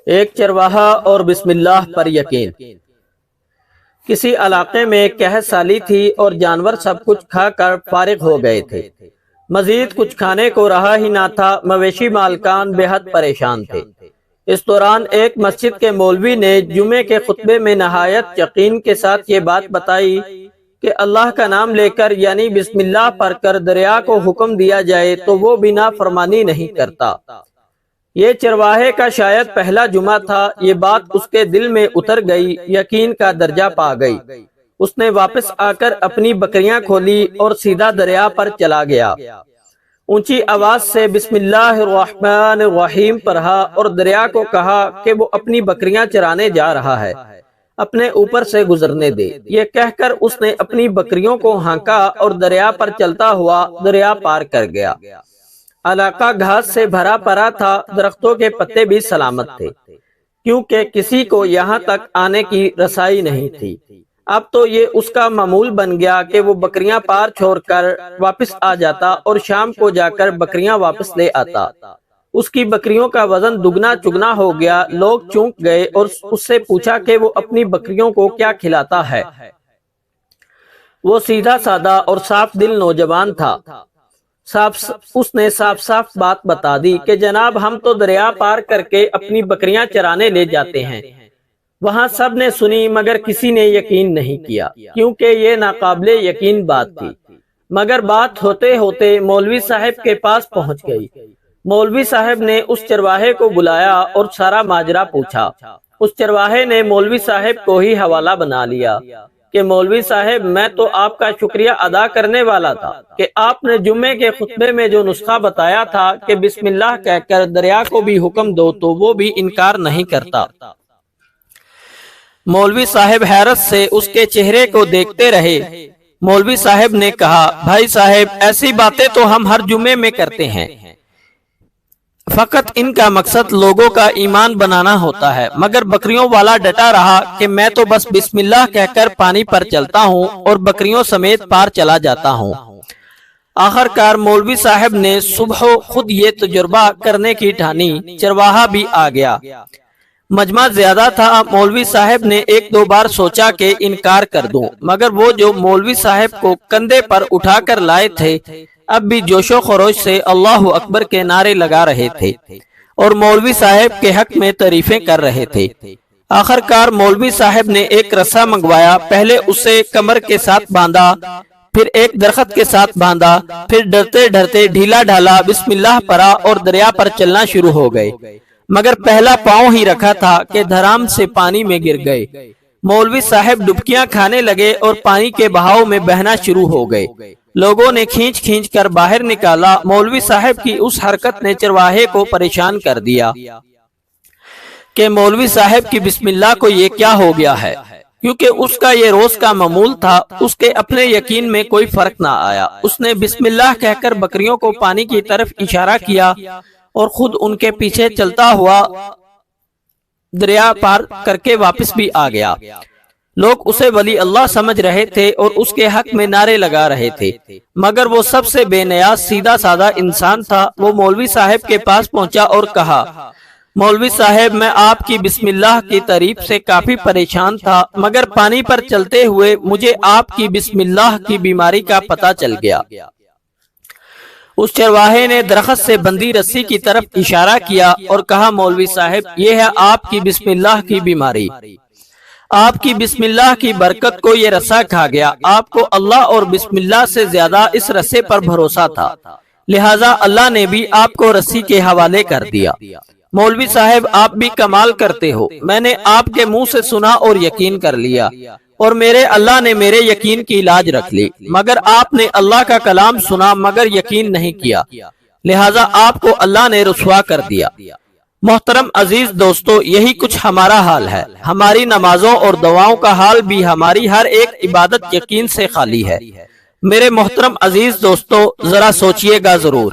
ایک چرواہا اور بسم اللہ پر یقین۔ کسی علاقے میں ایک قحط سالی تھی اور جانور سب کچھ کھا کر فارغ ہو گئے تھے۔ مزید کچھ کھانے کو رہا ہی نہ تھا۔ مویشی مالکان بے حد پریشان تھے۔ اس دوران ایک مسجد کے مولوی نے جمعے کے خطبے میں نہایت یقین کے ساتھ یہ بات بتائی کہ اللہ کا نام لے کر یعنی بسم اللہ پڑھ کر دریا کو حکم دیا جائے تو وہ بھی نافرمانی نہیں کرتا۔ یہ چرواہے کا شاید پہلا جمعہ تھا۔ یہ بات اس کے دل میں اتر گئی، یقین کا درجہ پا گئی۔ اس نے واپس آ کر اپنی بکریاں کھولی اور سیدھا دریا پر چلا گیا۔ اونچی آواز سے بسم اللہ الرحمن الرحیم پڑھا اور دریا کو کہا کہ وہ اپنی بکریاں چرانے جا رہا ہے، اپنے اوپر سے گزرنے دے۔ یہ کہہ کر اس نے اپنی بکریوں کو ہانکا اور دریا پر چلتا ہوا دریا پار کر گیا۔ علاقہ گھاس سے بھرا پڑا تھا، درختوں کے پتے بھی سلامت تھے، کیونکہ کسی کو یہاں تک آنے کی رسائی نہیں تھی۔ اب تو یہ اس کا معمول بن گیا کہ وہ بکریاں پار چھوڑ کر واپس آ جاتا اور شام کو جا کر بکریاں واپس لے آتا۔ اس کی بکریوں کا وزن دگنا چگنا ہو گیا۔ لوگ چونک گئے اور اس سے پوچھا کہ وہ اپنی بکریوں کو کیا کھلاتا ہے۔ وہ سیدھا سادہ اور صاف دل نوجوان تھا۔ اس نے صاف بات بتا دی کہ جناب ہم تو دریا پار کر کے اپنی بکریاں چرانے لے جاتے ہیں۔ وہاں سب نے سنی مگر کسی نے یقین نہیں کیا، کیونکہ یہ ناقابل یقین بات تھی۔ مگر بات ہوتے ہوتے مولوی صاحب کے پاس پہنچ گئی۔ مولوی صاحب نے اس چرواہے کو بلایا اور سارا ماجرا پوچھا۔ اس چرواہے نے مولوی صاحب کو ہی حوالہ بنا لیا کہ مولوی صاحب میں تو آپ کا شکریہ ادا کرنے والا تھا کہ آپ نے جمعے کے خطبے میں جو نسخہ بتایا تھا کہ بسم اللہ کہہ کر دریا کو بھی حکم دو تو وہ بھی انکار نہیں کرتا۔ مولوی صاحب حیرت سے اس کے چہرے کو دیکھتے رہے۔ مولوی صاحب نے کہا بھائی صاحب ایسی باتیں تو ہم ہر جمعے میں کرتے ہیں، فقط ان کا مقصد لوگوں کا ایمان بنانا ہوتا ہے۔ مگر بکریوں والا ڈٹا رہا کہ میں تو بس بسم اللہ کہہ کر پانی پر چلتا ہوں اور بکریوں سمیت پار چلا جاتا ہوں۔ آخر کار مولوی صاحب نے صبح خود یہ تجربہ کرنے کی ٹھانی۔ چرواہا بھی آ گیا۔ مجمع زیادہ تھا۔ مولوی صاحب نے ایک دو بار سوچا کہ انکار کر دوں، مگر وہ جو مولوی صاحب کو کندھے پر اٹھا کر لائے تھے اب بھی جوش و خروش سے اللہ اکبر کے نعرے لگا رہے تھے اور مولوی صاحب کے حق میں تعریفیں کر رہے تھے۔ آخر کار مولوی صاحب نے ایک رسا منگوایا، پہلے اسے کمر کے ساتھ باندھا، پھر ایک درخت کے ساتھ باندھا، پھر ڈرتے ڈرتے ڈھیلا ڈھالا بسم اللہ پڑھا اور دریا پر چلنا شروع ہو گئے۔ مگر پہلا پاؤں ہی رکھا تھا کہ دھڑام سے پانی میں گر گئے۔ مولوی صاحب ڈبکیاں کھانے لگے اور پانی کے بہاؤ میں بہنا شروع ہو گئے۔ لوگوں نے کھینچ کھینچ کر باہر نکالا۔ مولوی صاحب کی اس حرکت نے چرواہے کو پریشان کر دیا کہ مولوی صاحب کی بسم اللہ کو یہ کیا ہو گیا ہے، کیونکہ اس کا یہ روز کا معمول تھا۔ اس کے اپنے یقین میں کوئی فرق نہ آیا۔ اس نے بسم اللہ کہہ کر بکریوں کو پانی کی طرف اشارہ کیا اور خود ان کے پیچھے چلتا ہوا دریا پار کر کے واپس بھی آ گیا۔ لوگ اسے ولی اللہ سمجھ رہے تھے اور اس کے حق میں نعرے لگا رہے تھے، مگر وہ سب سے بے نیاز سیدھا سادہ انسان تھا۔ وہ مولوی صاحب کے پاس پہنچا اور کہا مولوی صاحب میں آپ کی بسم اللہ کی تعریف سے کافی پریشان تھا، مگر پانی پر چلتے ہوئے مجھے آپ کی بسم اللہ کی بیماری کا پتہ چل گیا۔ اس چرواہے نے درخت سے بندھی رسی کی طرف اشارہ کیا اور کہا مولوی صاحب یہ ہے آپ کی بسم اللہ کی بیماری۔ آپ کی بسم اللہ کی برکت کو یہ رسا کھا گیا۔ آپ کو اللہ اور بسم اللہ سے زیادہ اس رسے پر بھروسہ تھا، لہٰذا اللہ نے بھی آپ کو رسی کے حوالے کر دیا۔ مولوی صاحب آپ بھی کمال کرتے ہو، میں نے آپ کے منہ سے سنا اور یقین کر لیا، اور میرے اللہ نے میرے یقین کی لاج رکھ لی۔ مگر آپ نے اللہ کا کلام سنا مگر یقین نہیں کیا، لہٰذا آپ کو اللہ نے رسوا کر دیا۔ محترم عزیز دوستو، یہی کچھ ہمارا حال ہے۔ ہماری نمازوں اور دعاؤں کا حال بھی ہماری ہر ایک عبادت یقین سے خالی ہے۔ میرے محترم عزیز دوستو، ذرا سوچئے گا ضرور۔